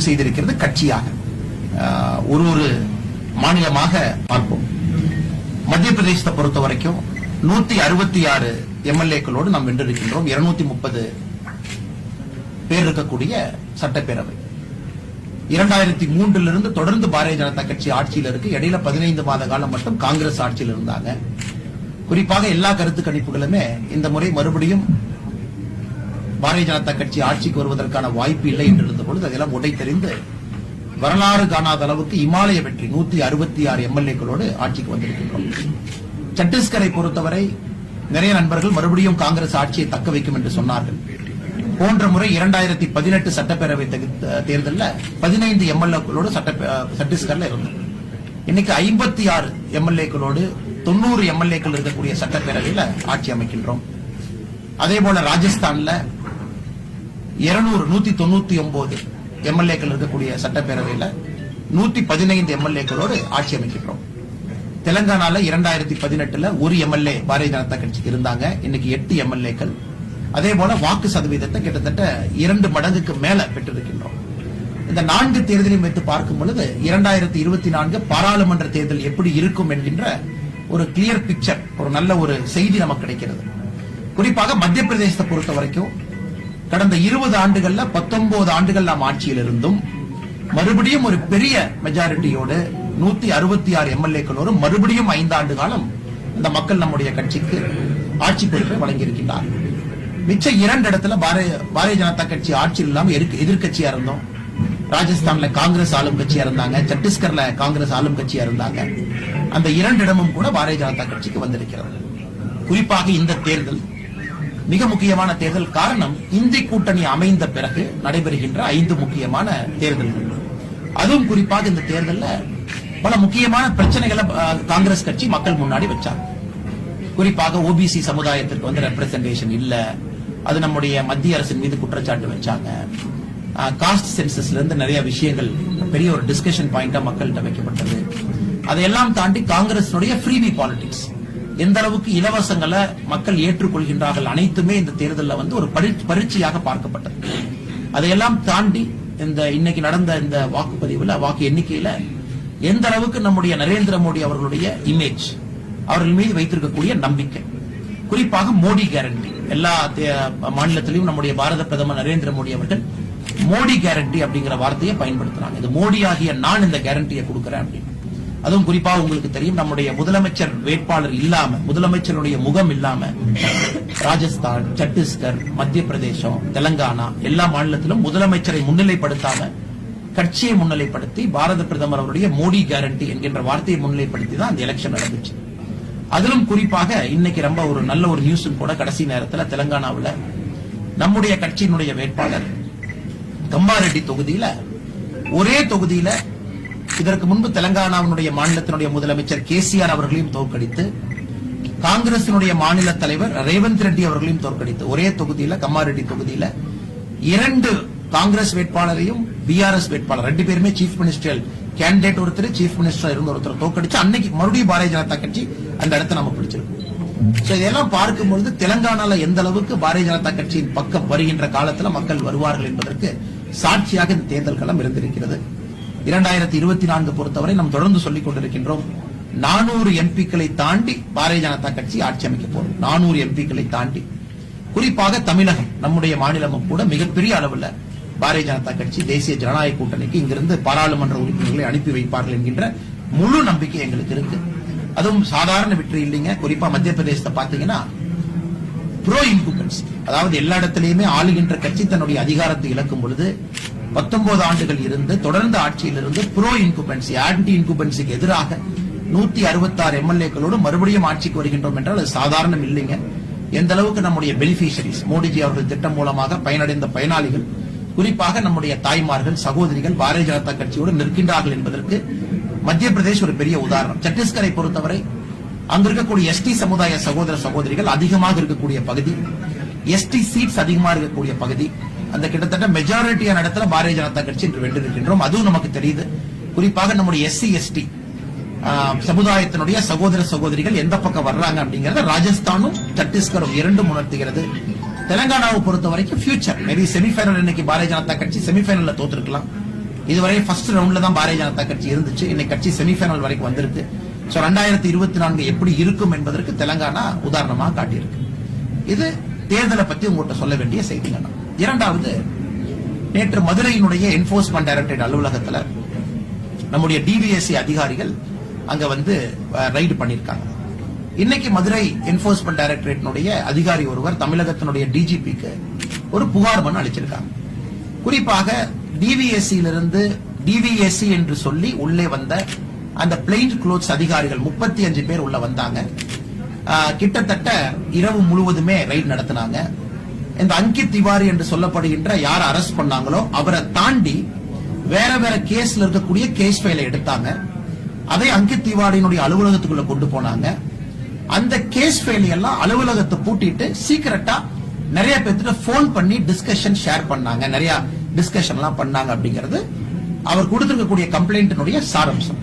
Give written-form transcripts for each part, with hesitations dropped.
முடிவு செய்திருக்கிறது கட்சியாக. ஒரு மாநிலமாக பார்ப்போம். மத்திய பிரதேசத்தை பொறுத்த வரைக்கும் 166 எம்எல்ஏக்களோடு நாம் வென்றிருக்கின்றோம். 230 பேர் இருக்கக்கூடிய சட்டப்பேரவை. 2003 தொடர்ந்து பாரதிய ஜனதா கட்சி ஆட்சியில் இருக்கு. இடையில 15 மாத காலம் மட்டும் காங்கிரஸ் ஆட்சியில் இருந்தாங்க. குறிப்பாக எல்லா கருத்து கணிப்புகளுமே இந்த முறை மறுபடியும் பாரதிய ஜனதா கட்சி ஆட்சிக்கு வருவதற்கான வாய்ப்பு இல்லை என்று இருந்த பொழுது அதெல்லாம் உடைத்தெறிந்து வரலாறு காணாத அளவுக்கு இமாலய வெற்றி 166 எம்எல்ஏக்களோடு ஆட்சிக்கு வந்திருக்கின்றோம். சத்தீஸ்கரை பொறுத்தவரை நிறைய நண்பர்கள் மறுபடியும் காங்கிரஸ் ஆட்சியை தக்க வைக்கும் என்று சொன்னார்கள். போன்ற முறை 2018 சட்டப்பேரவை தேர்தலில் 15 எம்எல்ஏக்களோடு சத்தீஸ்கர்ல இருந்தோம். இன்னைக்கு 56 எம்எல்ஏக்களோடு 90 எம்எல்ஏக்கள் இருக்கக்கூடிய சட்டப்பேரவையில் ஆட்சி அமைக்கின்றோம். அதே போல ராஜஸ்தான்ல 199 எம்எல்ஏக்கள் இருக்கக்கூடிய சட்டப்பேரவையில் 115 எம்எல்ஏக்களோடு ஆட்சி அமைக்கின்றோம். தெலங்கானால 2018 ஒரு எம்எல்ஏ பாரதிய ஜனதா கட்சிக்கு இருந்தாங்க. இன்னைக்கு 8 எம்எல்ஏக்கள். அதே போல வாக்கு சதவீதத்தை கிட்டத்தட்ட 2 மடங்குக்கு மேல பெற்றிருக்கின்றோம். இந்த 4 தேர்தலையும் வைத்து பார்க்கும் பொழுது 2024 பாராளுமன்ற தேர்தல் எப்படி இருக்கும் என்கின்ற ஒரு கிளியர் பிக்சர், ஒரு நல்ல ஒரு செய்தி நமக்கு கிடைக்கிறது. குறிப்பாக மத்திய பிரதேசத்தை பொறுத்த வரைக்கும் கடந்த 20 ஆண்டுகள்ல 19 ஆண்டுகள் நாம் ஆட்சியில் இருந்தும் மறுபடியும் ஒரு பெரிய மெஜாரிட்டியோடு 166 எம்எல்ஏக்களோடு மறுபடியும் 5 ஆண்டு காலம் இந்த மக்கள் நம்முடைய கட்சிக்கு ஆட்சி பொறுப்பை வழங்கியிருக்கின்றார். மிச்ச 2 இடத்துல பாரதிய ஜனதா கட்சி ஆட்சியில் இல்லாம எதிர்கட்சியா இருந்தோம். ராஜஸ்தான்ல காங்கிரஸ் ஆளும் கட்சியா இருந்தாங்க, சத்தீஸ்கர்ல காங்கிரஸ் ஆளும் கட்சியா இருந்தாங்க. அந்த 2 இடமும் கூட பாரதிய ஜனதா கட்சிக்கு வந்திருக்கிறது. குறிப்பாக இந்த தேர்தல் மிக முக்கியமான தேர்தல். காரணம், இந்தி கூட்டணி அமைந்த பிறகு நடைபெறுகின்ற 5 முக்கியமான தேர்தல்கள். அதுவும் குறிப்பாக இந்த தேர்தலில் பல முக்கியமான பிரச்சனைகளை காங்கிரஸ் கட்சி மக்கள் முன்னாடி வச்சாங்க. குறிப்பாக ஓபிசி சமுதாயத்திற்கு வந்து ரெப்ரசன்டேஷன் இல்ல, அது நம்முடைய மத்திய அரசின் மீது குற்றச்சாட்டு வச்சாங்க. காஸ்ட் சென்சஸ்ல இருந்து நிறைய விஷயங்கள் பெரிய ஒரு டிஸ்கஷன் பாயிண்டா மக்கள்கிட்ட வைக்கப்பட்டது. அதையெல்லாம் தாண்டி காங்கிரஸினுடைய ஃப்ரீபி பாலிடிக்ஸ், எந்த அளவுக்கு இலவசங்களை மக்கள் ஏற்றுக்கொள்கின்றார்கள், அனைத்துமே இந்த தேர்தலில் வந்து ஒரு பரீட்சையாக பார்க்கப்பட்டது. அதையெல்லாம் தாண்டி இந்த இன்னைக்கு நடந்த இந்த வாக்குப்பதிவுல, வாக்கு எண்ணிக்கையில எந்த அளவுக்கு நம்முடைய நரேந்திர மோடி அவர்களுடைய இமேஜ், அவர்கள் மீது வைத்திருக்கக்கூடிய நம்பிக்கை, குறிப்பாக மோடி கேரண்டி, எல்லா மாநிலத்திலும் நம்முடைய பாரத பிரதமர் நரேந்திர மோடி அவர்கள் மோடி கேரண்டி அப்படிங்கிற வார்த்தையை பயன்படுத்தினாங்க. இது மோடி ஆகிய நான் இந்த கேரண்டியை கொடுக்கிறேன் அப்படின்னு. அதுவும் குறிப்பாக உங்களுக்கு தெரியும், நம்முடைய முதலமைச்சர் வேட்பாளர் இல்லாம, முதலமைச்சருடைய முகம் இல்லாம ராஜஸ்தான், சத்தீஸ்கர், மத்திய பிரதேசம், தெலங்கானா எல்லா மாநிலத்திலும் முதலமைச்சரை முன்னிலைப்படுத்தாம கட்சியை முன்னிலைப்படுத்தி பாரத பிரதமர் அவருடைய மோடி கேரண்டி என்கின்ற வார்த்தையை முன்னிலைப்படுத்தி தான் அந்த எலெக்ஷன் நடந்துச்சு. அதிலும் குறிப்பாக இன்னைக்கு ரொம்ப ஒரு நல்ல ஒரு நியூஸும் கூட, கடைசி நேரத்தில் தெலங்கானாவில் நம்முடைய கட்சியினுடைய வேட்பாளர் கம்மாரெட்டி தொகுதியில, ஒரே தொகுதியில இதற்கு முன்பு தெலங்கானாவினுடைய மாநிலத்தினுடைய முதலமைச்சர் கேசிஆர் அவர்களையும் தோற்கடித்து, காங்கிரசினுடைய மாநில தலைவர் ரேவந்த் ரெட்டி அவர்களையும் தோற்கடித்து, ஒரே தொகுதியில கம்மாரெட்டி தொகுதியில 2 காங்கிரஸ் வேட்பாளரையும் பிஆர்எஸ் வேட்பாளர் 2 பேருமே சீஃப் மினிஸ்டர் கேண்டிடேட் ஒருத்தர், சீஃப் மினிஸ்டர் இருந்த ஒருத்தர் தோற்கடிச்சு அன்னைக்கு மறுபடியும் பாரதிய ஜனதா கட்சி அந்த இடத்தை நம்ம பிடிச்சிருக்கோம். இதெல்லாம் பார்க்கும்பொழுது தெலங்கானால எந்த அளவுக்கு பாரதிய ஜனதா கட்சியின் பக்கம் வருகின்ற காலத்தில் மக்கள் வருவார்கள் என்பதற்கு சாட்சியாக இந்த தேர்தல் களம் இருந்திருக்கிறது. 2024 பொறுத்தவரை நாம் தொடர்ந்து சொல்லிக் கொண்டிருக்கின்றோம், 400 எம்பிக்களை தாண்டி பாரதிய ஜனதா கட்சி ஆட்சி அமைக்க போறோம். 400 எம்பிக்களை தாண்டி, குறிப்பாக தமிழகம் நம்முடைய மாநிலமும் கூட மிகப்பெரிய அளவில் பாரதிய ஜனதா கட்சி தேசிய ஜனநாயக கூட்டணிக்கு இங்கிருந்து பாராளுமன்ற உறுப்பினர்களை அனுப்பி வைப்பார்கள் என்கின்ற முழு நம்பிக்கை எங்களுக்கு இருக்கு. அதுவும் சாதாரண வெற்றி இல்லைங்க. குறிப்பா மத்திய பிரதேசத்தை பாத்தீங்கன்னா ப்ரோ இன்குபன்சி, அதாவது எல்லா இடத்திலையுமே ஆளுகின்ற கட்சி தன்னுடைய அதிகாரத்தை இழக்கும் பொழுது 19 ஆண்டுகள் இருந்து தொடர்ந்து ஆட்சியில் இருந்து ப்ரோ இன்குபன்சி, ஆன்டி இன்குபன்சிக்கு எதிராக 166 எம்எல்ஏக்களோடு மறுபடியும் ஆட்சிக்கு வருகின்றோம் என்றால் அது சாதாரணம் இல்லைங்க. எந்த அளவுக்கு நம்முடைய பெனிஃபிஷரிஸ், மோடிஜி அவர்கள் திட்டம் மூலமாக பயனடைந்த பயனாளிகள், குறிப்பாக நம்முடைய தாய்மார்கள், சகோதரிகள் பாரதிய ஜனதா கட்சியோடு நிற்கின்றார்கள் என்பதற்கு மத்திய பிரதேஷ் ஒரு பெரிய உதாரணம். சத்தீஸ்கரை பொறுத்தவரை அங்க இருக்கக்கூடிய எஸ்டி சமுதாய சகோதர சகோதரிகள் அதிகமாக இருக்கக்கூடிய பகுதி, எஸ்டி சீட்ஸ் அதிகமாக இருக்கக்கூடிய பகுதி. அந்த கிட்டத்தட்ட மெஜாரிட்டியான இடத்துல பாரதிய ஜனதா கட்சி இன்று வென்றிருக்கின்றோம். அதுவும் நமக்கு தெரியுது. குறிப்பாக நம்முடைய எஸ்சி எஸ்டி சமுதாயத்தினுடைய சகோதர சகோதரிகள் எந்த பக்கம் வர்றாங்க அப்படிங்கறத ராஜஸ்தானும் சத்தீஸ்கரும் 2 உணர்த்துகிறது. தெலங்கானாவை பொறுத்த வரைக்கும் ஃபியூச்சர் மேபி செமிஃபைனல், இன்னைக்கு பாரதிய ஜனதா கட்சி செமிஃபைனல்ல தோத்திருக்கலாம். இதுவரை ஃபர்ஸ்ட் ரவுண்ட்ல தான் பாரதிய ஜனதா கட்சி இருந்துச்சு. இன்னைக்கு கட்சி செமிஃபைனல் வரைக்கும் வந்திருக்கு. 2024 எப்படி இருக்கும் என்பதற்கு தெலங்கானா உதாரணமாக காட்டியிருக்கு. இது தேர்தலை பத்தி உங்கள்கிட்ட சொல்ல வேண்டிய செய்திகள். இரண்டாவது, நேற்று மதுரையினுடைய என்போர்ஸ்மெண்ட் டைரக்டரேட் அலுவலகத்தில் நம்முடைய டிவிஎஸ்சி அதிகாரிகள் அங்க வந்து ரைடு பண்ணிருக்காங்க. இன்னைக்கு மதுரை என்போர்ஸ்மெண்ட் டைரக்டரேட்டினுடைய அதிகாரி ஒருவர் தமிழகத்தினுடைய டிஜிபிக்கு ஒரு புகார் மனு அளிச்சிருக்காங்க. குறிப்பாக டிவிஎஸ்சியிலிருந்து டிவிஎஸ்சி என்று சொல்லி உள்ளே வந்த அந்த பிளைன் க்ளோத்ஸ் அதிகாரிகள் 35 பேர் உள்ள வந்தாங்க. கிட்டத்தட்ட இரவு முழுவதுமே ரைடு நடத்தினாங்க. இந்த அங்கித் திவாரி என்று சொல்லப்படுகின்ற யார் அரெஸ்ட் பண்ணாங்களோ அவரை தாண்டி வேற வேற கேஸ்ல இருக்கக்கூடிய கேஸ் ஃபைலை எடுத்தாங்க. அதை அங்கித் திவாரியினுடைய அலுவலகத்துக்குள்ள கொண்டு போனாங்க. அந்த கேஸ் ஃபைல் எல்லாம் அலுவலகத்தை பூட்டிட்டு சீக்கிரட்டா நிறைய பேர்த்திட்ட போன் பண்ணி டிஸ்கஷன் ஷேர் பண்ணாங்க. நிறைய டிஸ்கஷன் எல்லாம் பண்ணாங்க அப்படிங்கிறது அவர் கொடுத்திருக்கக்கூடிய கம்ப்ளைண்டினுடைய சாரம்சம்.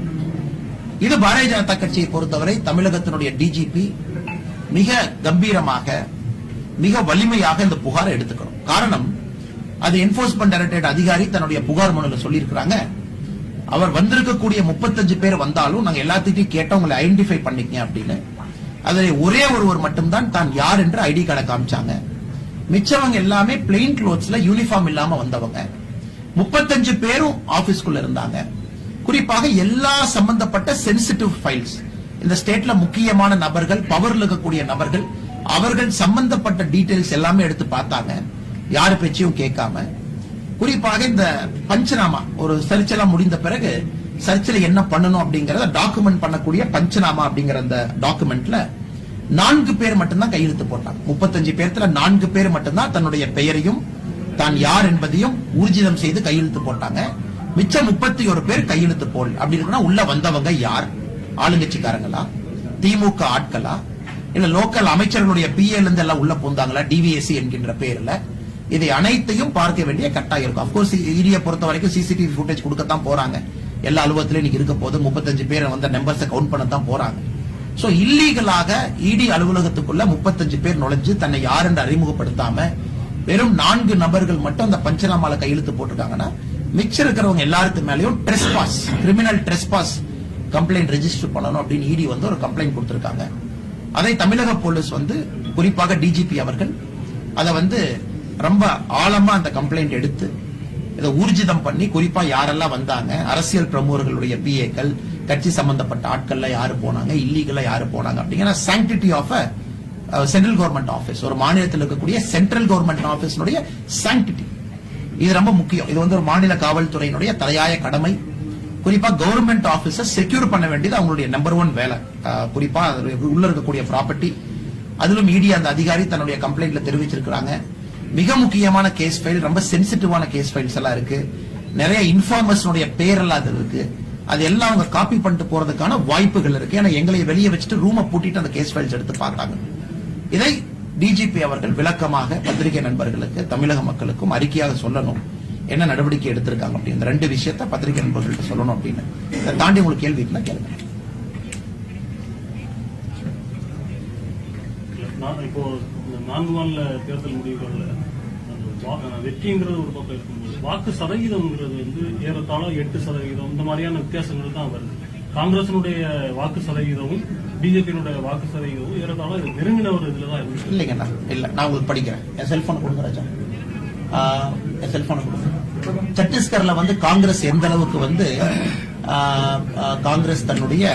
இது பாரதிய ஜனதா கட்சியை பொறுத்தவரை தமிழகத்தினுடைய டிஜிபி மிக கம்பீரமாக மிக வலிமையாக இந்த புகாரை எடுத்துக்கணும். காரணம், அது என்போர்ஸ்மெண்ட் டைரக்டரேட் அதிகாரி தன்னுடைய புகார் மனுல சொல்லியிருக்கிறாங்க. அவர் வந்திருக்கக்கூடிய 35 பேர் வந்தாலும் நாங்க எல்லாத்தையும் கேட்டோம், உங்களை ஐடென்டிஃபை பண்ணிக்க அப்படின்னு. அதில் ஒரே ஒருவர் மட்டும்தான் தான் யார் என்று ஐடி கார்டை காமிச்சாங்க. மிச்சவங்க எல்லாமே பிளெயின் க்ளோத்ஸ்ல யூனிஃபார்ம் இல்லாம வந்தவங்க. 35 பேரும் ஆபீஸ்க்குள்ள இருந்தாங்க. குறிப்பாக எல்லா சம்பந்தப்பட்ட சென்சிட்டிவ் ஃபைல்ஸ், இந்த ஸ்டேட்ல முக்கியமான நபர்கள், பவர்ல இருக்கக்கூடிய நபர்கள், அவர்கள் சம்பந்தப்பட்ட டீடைல்ஸ் எல்லாமே எடுத்து பார்த்தாங்க, யாரு பேச்சையும் கேட்காம. குறிப்பாக இந்த பஞ்சநாமா ஒரு சர்ச் எல்லாம் முடிந்த பிறகு சர்ச்சில் என்ன பண்ணணும் அப்படிங்கறத டாக்குமெண்ட் பண்ணக்கூடிய பஞ்சநாமா அப்படிங்கிற அந்த டாக்குமெண்ட்ல 4 பேர் மட்டும்தான் கையெழுத்து போட்டாங்க. 35 பேர்த்துல 4 பேர் மட்டும்தான் தன்னுடைய பெயரையும் தான் யார் என்பதையும் ஊர்ஜிதம் செய்து கையெழுத்து போட்டாங்க. மிச்சம் 31 பேர் கையெழுத்து போல். அப்படி இருக்குன்னா உள்ள வந்தவங்க யார்? ஆளுங்கட்சிக்காரங்களா, திமுக ஆட்களா, இல்ல லோக்கல் அமைச்சர்களுடைய பிஏல இருந்து எல்லாம் உள்ள போந்தாங்களா டிவிஎஸ்சி என்கின்ற பேர்ல? இதை அனைத்தையும் பார்க்க வேண்டிய கட்டாயம் இருக்கும். அப்கோர்ஸ் ஈடியை பொறுத்த வரைக்கும் சிசிடிவி ஃபுட்டேஜ் கொடுக்கத்தான் போறாங்க. எல்லா அலுவலகத்திலும் இன்னைக்கு இருக்க போது 35 பேர் வந்த நம்பர்ஸை கவுண்ட் பண்ணத்தான் போறாங்க. சோ இல்லீகலாக இடி அலுவலகத்துக்குள்ள 35 பேர் நுழைஞ்சு தன்னை யார் என்று அறிமுகப்படுத்தாம வெறும் 4 நபர்கள் மட்டும் அந்த பஞ்சநாமால கையெழுத்து போட்டிருக்காங்கன்னா, மிச்சம் இருக்கிறவங்க எல்லாருக்கு மேலேயும் trespass, criminal trespass complaint register பண்ணணும் அப்படின்னு இடி வந்து ஒரு கம்ப்ளைண்ட் கொடுத்திருக்காங்க. அதை தமிழக போலீஸ் வந்து குறிப்பாக டிஜிபி அவர்கள் அதை வந்து ரொம்ப ஆழமா அந்த கம்ப்ளைண்ட் எடுத்து இதை ஊர்ஜிதம் பண்ணி, குறிப்பா யாரெல்லாம் வந்தாங்க, அரசியல் பிரமுகர்களுடைய பிஏக்கள், கட்சி சம்பந்தப்பட்ட ஆட்கள்ல யாரு போனாங்க, இல்லீகலா யாரு போனாங்க அப்படிங்கிற sanctity of central government office, ஒரு மாநிலத்தில் இருக்கக்கூடிய சென்ட்ரல் கவர்மெண்ட் ஆபீஸினுடைய சாங்டிட்டி, இது ரொம்ப முக்கியம். இது வந்து ஒரு மாநில காவல்துறையினுடைய தலையாய கடமை. குறிப்பா கவர்மெண்ட் ஆபீஸை செக்யூர் பண்ண வேண்டியது அவங்களுடைய நம்பர் 1 வேலை. குறிப்பா உள்ள இருக்கக்கூடிய ப்ராப்பர்ட்டி, அதிலும் இடி அந்த அதிகாரி தன்னுடைய கம்ப்ளைண்ட்ல தெரிவிச்சிருக்கிறாங்க. மிக முக்கியமான கேஸ் ஃபைல், ரொம்ப சென்சிட்டிவான கேஸ் ஃபைல்ஸ் எல்லாம் இருக்கு. நிறைய இன்ஃபார்மர்ஸ்னுடைய பேரெல்லாம் அது இருக்கு. அது எல்லாம் அவங்க காப்பி பண்ணிட்டு போறதுக்கான வாய்ப்புகள் இருக்கு. ஏன்னா எங்களை வெளியே வச்சுட்டு ரூமை பூட்டிட்டு அந்த கேஸ் ஃபைல்ஸ் எடுத்து பார்க்கறாங்க. இதை டிஜிபி அவர்கள் விளக்கமாக பத்திரிகை நண்பர்களுக்கு, தமிழக மக்களுக்கும் அறிக்கையாக சொல்லணும், என்ன நடவடிக்கை எடுத்திருக்காங்க அப்படின்னு. இந்த 2 விஷயத்தை பத்திரிகை நண்பர்கள்ட்ட சொல்லணும் அப்படின்னு. இதை தாண்டி உங்களுக்கு கேள்வி இருந்தா கேளுங்க. இப்போ 4 மாநில தேர்தல் முடிவுகள்ல வெற்றிங்கிறது ஒரு பக்கம் இருக்கும்போது வாக்கு சதவீதம்ங்கிறது வந்து ஏறத்தாழ 8% இந்த மாதிரியான வித்தியாசங்கள் தான் வருது. காங்கிரசினுடைய வாக்கு சதவீதமும் பிஜேபியினுடைய வாக்கு சதவீதமும் ஏறத்தாழ நெருங்கின ஒரு இதுலதான் இருக்கு. இல்லைங்கண்ணா, இல்ல நான் உங்களுக்கு படிக்கிறேன். என் செல்போன் கொடுங்க ராஜா, என் செல்போன் கொடுங்க. சத்தீஸ்கர்ல வந்து காங்கிரஸ் எந்த அளவுக்கு வந்து காங்கிரஸ் தன்னுடைய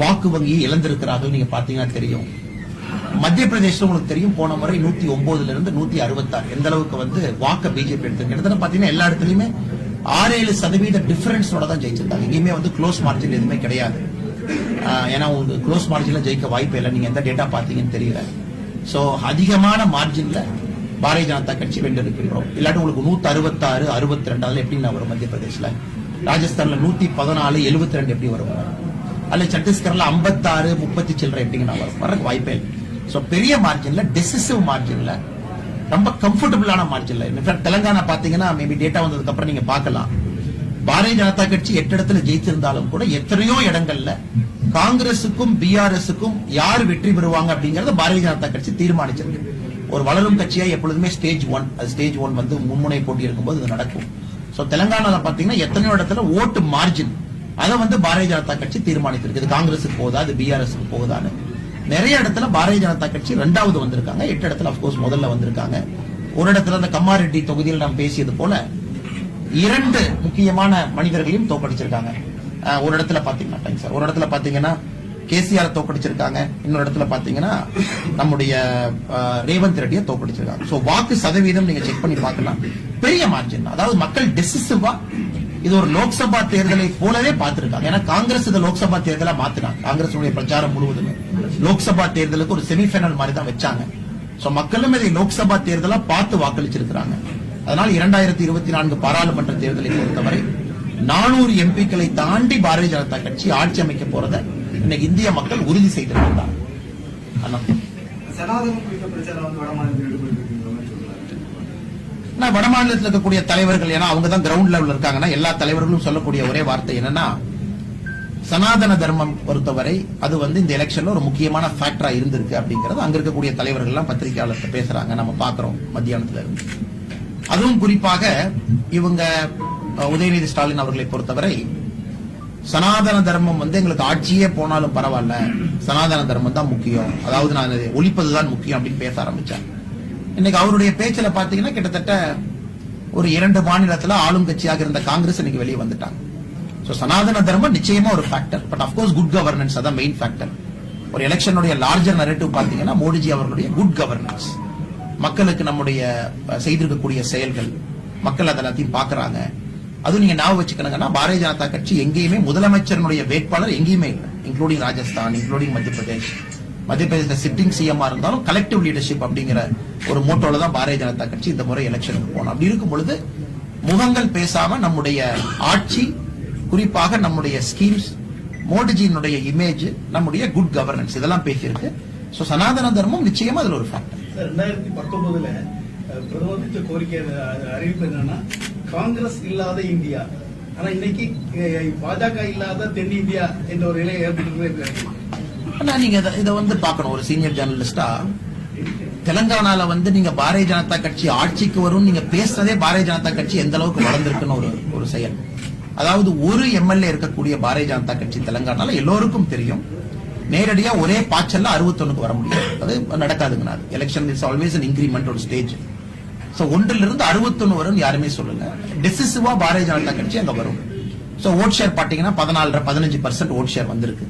வாக்கு வங்கியை இழந்திருக்கிறார்கள் நீங்க பாத்தீங்கன்னா தெரியும். மத்திய பிரதேசம் உங்களுக்கு தெரியும், போன முறை 109 இருந்து 166 எந்த அளவுக்கு வந்து வாக்கு பிஜேபி எடுத்திருக்கு. பாத்தீங்கன்னா எல்லா இடத்துலயுமே 6-7% டிஃபரன்ஸோட தான் ஜெயிச்சிருக்காங்க. எங்கேயுமே வந்து க்ளோஸ் மார்ஜின் எதுவுமே கிடையாது. ஏன்னா உங்களுக்கு க்ளோஸ் மார்ஜின்ல ஜெயிக்க வாய்ப்பு இல்லை. நீங்க எந்த டேட்டா பாத்தீங்கன்னு தெரியல. சோ அதிகமான மார்ஜின்ல பாரதிய ஜனதா கட்சி வென்றிருக்கின்றோம். இல்லாட்டி உங்களுக்கு 166, 62 எப்படி வரும் மத்திய பிரதேசல? ராஜஸ்தான்ல 114, 72 எப்படி வரும்? அல்ல சத்தீஸ்கர்ல 56, 30 சில்லறை எப்படிங்க வரும்? வரக்கு வாய்ப்பே இல்லை. சோ பெரிய மார்ஜின்ல, டெசிசிவ் மார்ஜின்ல, ரொம்ப கம்ஃபர்டபுளான மார்ஜின்ல. இன்ஃபேக்ட் தெலங்கானா பாத்தீங்கன்னா மேபி டேட்டா வந்ததுக்கு அப்புறம் நீங்க பார்க்கலாம், பாரதிய ஜனதா கட்சி 8 இடத்துல ஜெயிச்சிருந்தாலும் கூட எத்தனையோ இடங்கள்ல காங்கிரசுக்கும் பிஆர்எஸ்க்கும் யார் வெற்றி பெறுவாங்க அப்படிங்கறத பாரதிய ஜனதா கட்சி தீர்மானிச்சிருக்கு. ஒரு வளரும் கட்சியா எப்பொழுதுமே ஸ்டேஜ் 1 வந்து மும்முனை போட்டி இருக்கும்போது இது நடக்கும். சோ தெலங்கானால பாத்தீங்கன்னா எத்தனையோ இடத்துல ஓட்டு மார்ஜின் அதை வந்து பாரதிய ஜனதா கட்சி தீர்மானித்திருக்கு. இது காங்கிரஸுக்கு போகுதா, அது பிஆர்எஸ்க்கு போகுதான்னு. நிறைய இடத்துல பாரதிய ஜனதா கட்சி 2வது வந்திருக்காங்க. 8 இடத்துல அப்கோர்ஸ் முதல்ல வந்திருக்காங்க. ஒரு இடத்துல அந்த கம்மாரெட்டி தொகுதியில் நாம் பேசியது போல 2 முக்கியமான மனிதர்களையும் தோக்கடிச்சிருக்காங்க. ஒரு இடத்துல பாத்தீங்கன்னா கேசிஆர் தோக்கடிச்சிருக்காங்க. இன்னொரு இடத்துல பாத்தீங்கன்னா நம்முடைய ரேவந்த் ரெட்டியை தோக்கடிச்சிருக்காங்க. சோ வாக்கு சதவீதம் நீங்க செக் பண்ணி பார்க்கலாம், பெரிய மார்ஜின். அதாவது மக்கள் டிசிசிவா இது ஒரு லோக்சபா தேர்தலை போலவே பார்த்திருக்காங்க. ஏன்னா காங்கிரஸ் இந்த லோக்சபா தேர்தலா மாத்தினாங்க. காங்கிரஸ் பிரச்சாரம் முழுவதுமே லோக்சபா தேர்தலுக்கு ஒரு செமிஃபைனல் மாதிரி தான் வச்சாங்க. சோ மக்களும் இதை லோக்சபா தேர்தலா பார்த்து வாக்களிச்சிருக்கிறாங்க. அதனால 2024 பாராளுமன்ற தேர்தலை பொறுத்தவரை 400 எம்பிக்களை தாண்டி பாரதிய ஜனதா கட்சி ஆட்சி அமைக்க போறத இன்னைக்கு இந்திய மக்கள் உறுதி செய்திருக்கிறாங்க. வடமாநிலத்தில் இருக்கக்கூடிய தலைவர்கள், ஏன்னா அவங்க தான் கிரவுண்ட் லெவல்ல இருக்காங்கன்னா, எல்லா தலைவர்களும் சொல்லக்கூடிய ஒரே வார்த்தை என்னன்னா, சனாதன தர்மம் பொறுத்தவரை அது வந்து இந்த எலெக்ஷன்ல ஒரு முக்கியமான ஃபேக்டரா இருந்திருக்கு அப்படிங்கறது அங்க இருக்கக்கூடிய தலைவர்கள் எல்லாம் பத்திரிகையாளர்கிட்ட பேசுறாங்க. நம்ம பாக்குறோம் மத்தியானத்துல இருந்து. அதுவும் குறிப்பாக இவங்க உதயநிதி ஸ்டாலின் அவர்களை பொறுத்தவரை சனாதன தர்மம் வந்து எங்களுக்கு ஆட்சியே போனாலும் பரவாயில்ல, சனாதன தர்மம் தான் முக்கியம், அதாவது நான் ஒழிப்பதுதான் முக்கியம் அப்படின்னு பேச ஆரம்பிச்சாங்க. இன்னைக்கு அவருடைய பேச்சுல பாத்தீங்கன்னா கிட்டத்தட்ட ஒரு 2 மாநிலத்துல ஆளும் கட்சியாக இருந்த காங்கிரஸ் இன்னைக்கு வெளியே வந்துட்டாங்க. சோ சனாதன தர்மம் நிச்சயமா ஒரு factor. But of course good governance அதான் மெயின் ஃபேக்டர். ஒரு எலெக்ஷனுடைய லார்ஜர் நரேட்டிவ் பாத்தீங்கன்னா மோடிஜி அவர்களுடைய குட் கவர்னன்ஸ், மக்களுக்கு நம்முடைய செய்திருக்கக்கூடிய செயல்கள், மக்கள் அதெல்லாத்தையும் பாக்குறாங்க. அதுவும் நீங்க ஞாபகம் வச்சுக்கணுங்கன்னா, பாரதிய ஜனதா கட்சி எங்கேயுமே முதலமைச்சருடைய வேட்பாளர் எங்கேயுமே இல்லை, இன்க்ளூடிங் ராஜஸ்தான், இன்க்ளூடிங் மத்திய பிரதேச சிட்டிங் சிஎம்ஆ இருந்தாலும் கலெக்டிவ் லீடர்ஷிப் அப்படிங்கிற ஒரு மோட்டோல தான் பாரதிய ஜனதா கட்சி இந்த முறை எலெக்ஷனுக்கு போனோம். அப்படி இருக்கும் பொழுது முகங்கள் பேசாம நம்முடைய ஆட்சி, குறிப்பாக நம்முடைய ஸ்கீம்ஸ், மோடிஜியினுடைய இமேஜ், நம்முடைய குட் கவர்னன்ஸ் இதெல்லாம் பேசியிருக்கு. சோ சனாதன தர்மம் நிச்சயமா அதுல ஒரு ஃபேக்டர். 2019 பிரதமர் கோரிக்கை அறிவிப்பு என்னன்னா, காங்கிரஸ் இல்லாத இந்தியா, ஆனா இன்னைக்கு பாஜக இல்லாத தென்னிந்தியா என்ற ஒரு நிலை ஏற்பட்டு. நீங்க இதை வந்து பார்க்கணும். ஒரு சீனியர் ஜேர்னலிஸ்டா தெலங்கானால வந்து நீங்க பாரதிய ஜனதா கட்சி ஆட்சிக்கு வரும் நீங்க பேசுறதே பாரதிய ஜனதா கட்சி எந்த அளவுக்கு வளர்ந்திருக்குன்னு ஒரு செயல். அதாவது ஒரு எம்எல்ஏ இருக்கக்கூடிய பாரதிய ஜனதா கட்சி தெலங்கானால எல்லோருக்கும் தெரியும், நேரடியா ஒரே பாய்ச்சல்ல 61க்கு வர முடியும். அது நடக்காதுங்க. Election is always an increment ஒரு ஸ்டேஜ். சோ 1லிருந்து 61 வரும் யாருமே சொல்லல. டிசிசிவா பாரதிய ஜனதா கட்சி அங்க வரும். சோ ஓட் ஷேர் பாத்தீங்கன்னா 14-15% ஓட் ஷேர் வந்திருக்கு.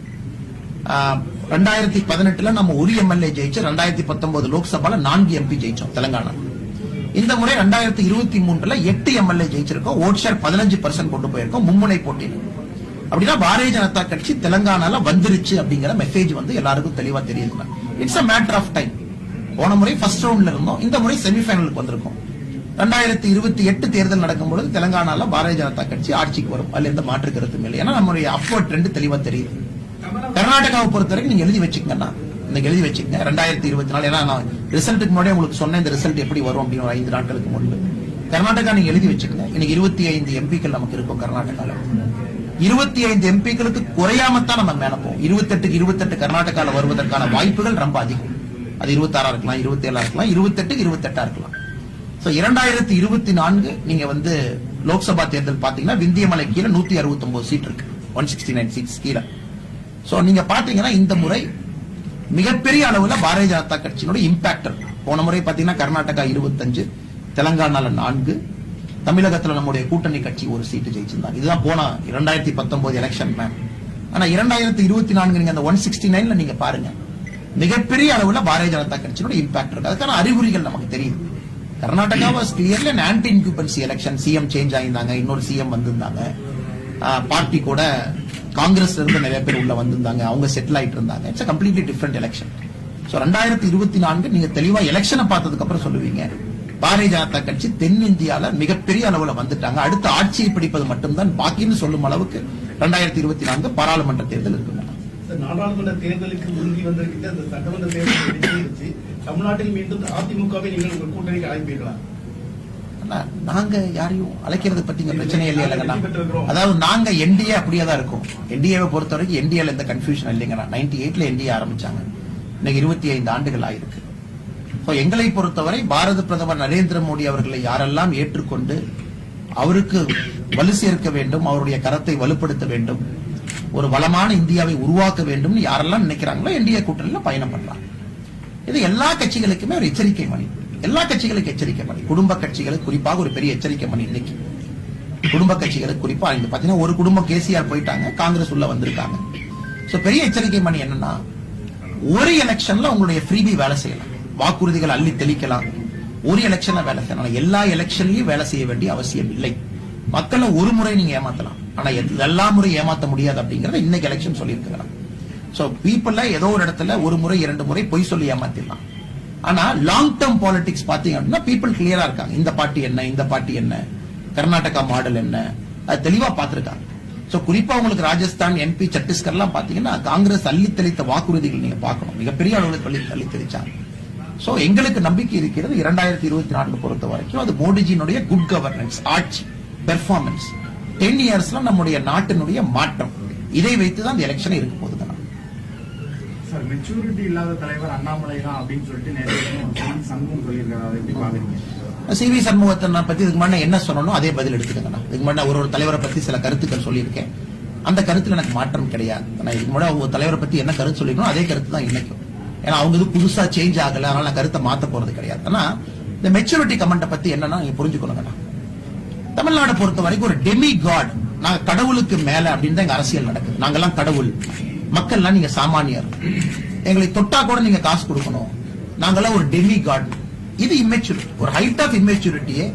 2018 நம்ம ஒரு எம்எல்ஏ ஜெயிச்சு 2019 லோக்சபால 4 எம்பி ஜெயிச்சோம் தெலங்கானா. இந்த முறை 2023 8 எம்எல்ஏ ஜெயிச்சிருக்கோம். ஓட் ஷேர் 15% கொண்டு போயிருக்கோம் மும்முனை போட்டியில். அப்படின்னா பாரதிய ஜனதா கட்சி தெலங்கானால வந்துருச்சு அப்படிங்கிற மெசேஜ் வந்து எல்லாருக்கும் தெளிவா தெரியுது. It's a matter of time. போன முறை ஃபர்ஸ்ட் ரவுண்ட்ல இருந்தோம், இந்த முறை செமிஃபைனலுக்கு வந்திருக்கோம். 2028 தேர்தல் நடக்கும்போது தெலங்கானால பாரதிய ஜனதா கட்சி ஆட்சிக்கு வரும், அதுல எந்த மாற்று கருத்தும் இல்லை. ஏன்னா நம்மளுடைய அப்வர்ட் ட்ரெண்ட் தெளிவா தெரியுது. கர்நாடகாவை பொறுத்தவரைக்கும் நீங்க எழுதி வச்சுக்கங்கன்னா, இன்னைக்கு எழுதி வச்சுக்கங்க 2024. ஏன்னா நான் ரிசல்ட்டுக்கு முன்னாடி உங்களுக்கு சொன்னேன் இந்த ரிசல்ட் எப்படி வரும் அப்படின்னு 5 நாட்களுக்கு முன்பு. கர்நாடகா நீங்க எழுதி வச்சுக்கங்க. இன்னைக்கு 25 எம்பிக்கள் நமக்கு இருக்கும் கர்நாடகால. 25 எம்பிக்களுக்கு குறையாமத்தான் நம்ம மேல போவோம். 28க்கு 28 கர்நாடகால வருவதற்கான வாய்ப்புகள் ரொம்ப அதிகம். அது 26 இருக்கலாம், 27 இருக்கலாம், 28க்கு 28 இருக்கலாம். 2024 நீங்க வந்து லோக்சபா தேர்தல் பாத்தீங்கன்னா விந்தியமலை கீழே 169 சீட் இருக்கு, 169 சீட்ஸ் கீழே. சோ நீங்க பாத்தீங்கன்னா இந்த முறை மிகப்பெரிய அளவுல பாரதிய ஜனதா கட்சியினுடைய இம்பாக்ட் இருக்கு. போன முறை பாத்தீங்கன்னா கர்நாடகா 25, தெலங்கானால 4, தமிழகத்துல நம்முடைய கூட்டணி கட்சி ஒரு சீட்டு ஜெயிச்சிருந்தாங்க. இதுதான் போன 2019 எலெக்ஷன் மேம். ஆனா 2024 நீங்க அந்த 169ல நீங்க பாருங்க, மிகப்பெரிய அளவுல பாரதிய ஜனதா கட்சியினுடைய இம்பாக்ட் இருக்கு. அதுக்கான அறிகுறிகள் நமக்கு தெரியுது. Karnataka was clearly an anti-incumbency election. CM change ஆயிருந்தாங்க, இன்னொரு சிஎம் வந்திருந்தாங்க, பார்ட்டி கூட காங்கிரஸ்ல இருந்து நிறைய பேர் உள்ள வந்திருந்தாங்க, அவங்க செட்டில் ஆயிட்டு இருந்தாங்க. It's a completely different election. So 2024 நீங்க தெளிவா எலெக்ஷனை பார்த்ததுக்கு அப்புறம் சொல்லுவீங்க பாரதிய ஜனதா கட்சி தென்னிந்தியால மிகப்பெரிய அளவுல வந்துட்டாங்க, அடுத்த ஆட்சியை பிடிப்பது மட்டும்தான் பாக்கின்னு சொல்லும் அளவுக்கு 2024 பாராளுமன்ற தேர்தல் இருக்குங்க. நாடாளுமன்ற தேர்தலுக்கு உறுதி வந்திருக்கின்ற அந்த சட்டமன்ற தேர்தலை தமிழ்நாட்டில் மீண்டும் அதிமுகவை நீங்கள் உங்கள் கூட்டணிக்கு அழைப்பீர்களா? நாங்க யாரையும் அழைக்கிறது பத்தி பிரச்சனை இல்லையா? அதாவது நாங்க என்டிஏ அப்படியே தான் இருக்கும். என்டிஏவை பொறுத்த வரைக்கும் என்டிஏல எந்த கன்ஃபியூஷன் இல்லைங்கண்ணா. 98ல என்டிஏ ஆரம்பிச்சாங்க, இன்னைக்கு 25 ஆண்டுகள் ஆயிருக்கு. எங்களை பொறுத்தவரை பாரத பிரதமர் நரேந்திர மோடி அவர்களை யாரெல்லாம் ஏற்றுக்கொண்டு அவருக்கு வலு சேர்க்க வேண்டும், அவருடைய கரத்தை வலுப்படுத்த வேண்டும், ஒரு வளமான இந்தியாவை உருவாக்க வேண்டும் யாரெல்லாம் நினைக்கிறாங்களோ என்டிஏ கூட்டணியில பயணம் பண்ணலாம். இது எல்லா கட்சிகளுக்குமே ஒரு எச்சரிக்கை மணி, எல்லா கட்சிகளுக்கு எச்சரிக்கை மணி. குடும்ப கட்சிகளுக்கு குறிப்பாக ஒரு பெரிய எச்சரிக்கை மணி இன்னைக்கு. குடும்ப கட்சிகளுக்கு குறிப்பா இங்க பாத்தீங்கன்னா ஒரு குடும்பம் கேசிஆர் போயிட்டாங்க, காங்கிரஸ் உள்ள வந்திருக்காங்க. சோ பெரிய எச்சரிக்கை மணி என்னன்னா, ஒரு எலெக்ஷன்ல உங்களுடைய ஃப்ரீபி வேலை செய்யலாம், வாக்குறுதிகள் அள்ளி தெளிக்கலாம், ஒரு எலெக்ஷன்ல வேலை செய்யலாம். எல்லா எலெக்ஷன்லயும் வேலை செய்ய வேண்டிய அவசியம் இல்லை. மக்களை ஒரு முறை நீங்க ஏமாத்தலாம், ஆனா எல்லா முறை ஏமாத்த முடியாது அப்படிங்கறத இன்னைக்கு எலெக்ஷன் சொல்லியிருக்கிறாங்க. சோ பீப்புள்ல ஏதோ ஒரு இடத்துல ஒரு முறை 2 முறை பொய் சொல்லி ஏமாத்திடலாம். ஆனா லாங் டேர்ம் பாலிடிக்ஸ் பாத்தீங்க அப்படின்னா பீப்புள் கிளியரா இருக்காங்க. இந்த பார்ட்டி என்ன, இந்த பார்ட்டி என்ன, கர்நாடகா மாடல் என்ன, அது தெளிவா பாத்திருக்காங்க. சோ குறிப்பா உங்களுக்கு ராஜஸ்தான், MP, சத்தீஸ்கர்லாம் பாத்தீங்கன்னா காங்கிரஸ் அள்ளி தெளித்த வாக்குறுதிகள் நீங்க பார்க்கணும், மிகப்பெரிய அளவில் அள்ளி தெளிச்சாங்க. சோ எங்களுக்கு நம்பிக்கை இருக்கிறது 2024 பொறுத்த வரைக்கும் அது மோடிஜியினுடைய குட் கவர்னன்ஸ், ஆட்சி, பெர்ஃபார்மன்ஸ், 10 இயர்ஸ்ல நம்முடைய நாட்டினுடைய மாற்றம், இதை வைத்துதான் இந்த எலெக்ஷன் இருக்க போகுது. சார், மெச்சூரிட்டி இல்லாத தலைவர் அண்ணாமலை தான் அப்படின்னு சொல்லிட்டு நேற்று சண்முகம் சொல்லியிருக்காரு, அதை எப்படி பாக்குறீங்க? CV சண்முகத்தை நான் பத்தி இதுக்கு முன்னாடி என்ன சொல்லணும் அதே பதில் எடுத்துக்கங்க. இதுக்கு முன்னாடி ஒரு தலைவரை பத்தி சில கருத்துக்கள் சொல்லியிருக்கேன், அந்த கருத்துல எனக்கு மாற்றம் கிடையாது. இதுக்கு முன்னாடி அவங்க தலைவரை பத்தி என்ன கருத்து சொல்லிருக்கணும் அதே கருத்து தான் இன்னைக்கும். ஏன்னா அவங்க இது புதுசா சேஞ்ச் ஆகல, அதனால நான் கருத்தை மாத்த போறது கிடையாது. ஆனா இந்த மெச்சூரிட்டி கமெண்ட்டை பத்தி என்னன்னா நீங்க புரிஞ்சுக்கணுங்க. தமிழ்நாடு பொறுத்த வரைக்கும் ஒரு டெமி காட், நாங்க கடவுளுக்கு மேல அப்படின்னு தான் எங்க அரசியல் நடக்குது. நாங்கெல்லாம் கடவுள், மக்கள்லாம் நீங்க சாமானியர், எங்களை தொட்டா கூட நீங்க காசு கொடுக்கணும், நாங்கெல்லாம் ஒரு டெமி காட். இது இம்மெச்சூரிட்டி, ஒரு ஹைட் ஆஃப் இம்மெச்சூரிட்டியே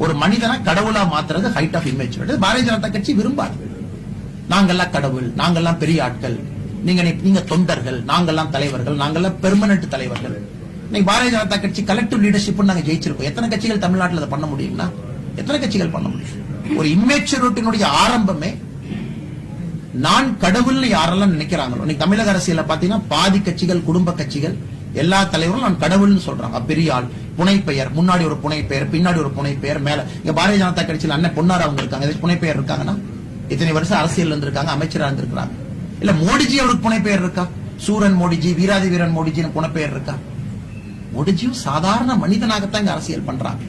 ஒரு மனிதனை கடவுளா மாத்துறது height of immaturity. Bharatiya Janata கட்சி விரும்பாது. நாங்கெல்லாம் கடவுள், நாங்கெல்லாம் பெரிய ஆட்கள், நீங்க தொண்டர்கள், நாங்கெல்லாம் தலைவர்கள், நாங்கெல்லாம் பெர்மனன்ட் தலைவர்கள். இன்னைக்கு பாரதிய ஜனதா கட்சி கலெக்டிவ் லீடர்ஷிப் நாங்க ஜெயிச்சிருக்கோம். எத்தனை கட்சிகள் தமிழ்நாட்டில் அதை பண்ண முடியும்னா எத்தனை கட்சிகள் பண்ண முடியும்? ஒரு இம்மெச்சூரிட்டியினுடைய ஆரம்பமே நான் கடவுள் யாரெல்லாம் நினைக்கிறாங்களோ. இன்னைக்கு தமிழக அரசியல பாத்தீங்கன்னா பாதி கட்சிகள், குடும்ப கட்சிகள், எல்லா தலைவரும் நான் கடவுள்னு சொல்றாங்க. பெரிய ஆள், புனைப்பெயர், முன்னாடி ஒரு புனைப்பெயர், பின்னாடி ஒரு புனைப்பெயர், மேல இங்க பாரதிய ஜனதா கட்சியில் அண்ணன் பொன்னார் அவங்க இருக்காங்க, புனைப்பெயர் இருக்காங்கன்னா இத்தனை வருஷம் அரசியல் இருந்திருக்காங்க, அமைச்சரா இருந்திருக்காங்க. இல்ல மோடிஜி அவருக்கு புனைப்பெயர் இருக்கா? சூரன் மோடிஜி, வீராதி வீரன் மோடிஜின்னு புனைப்பெயர் இருக்கா? மோடிஜியும் சாதாரண மனிதனாகத்தான் இங்க அரசியல் பண்றாங்க.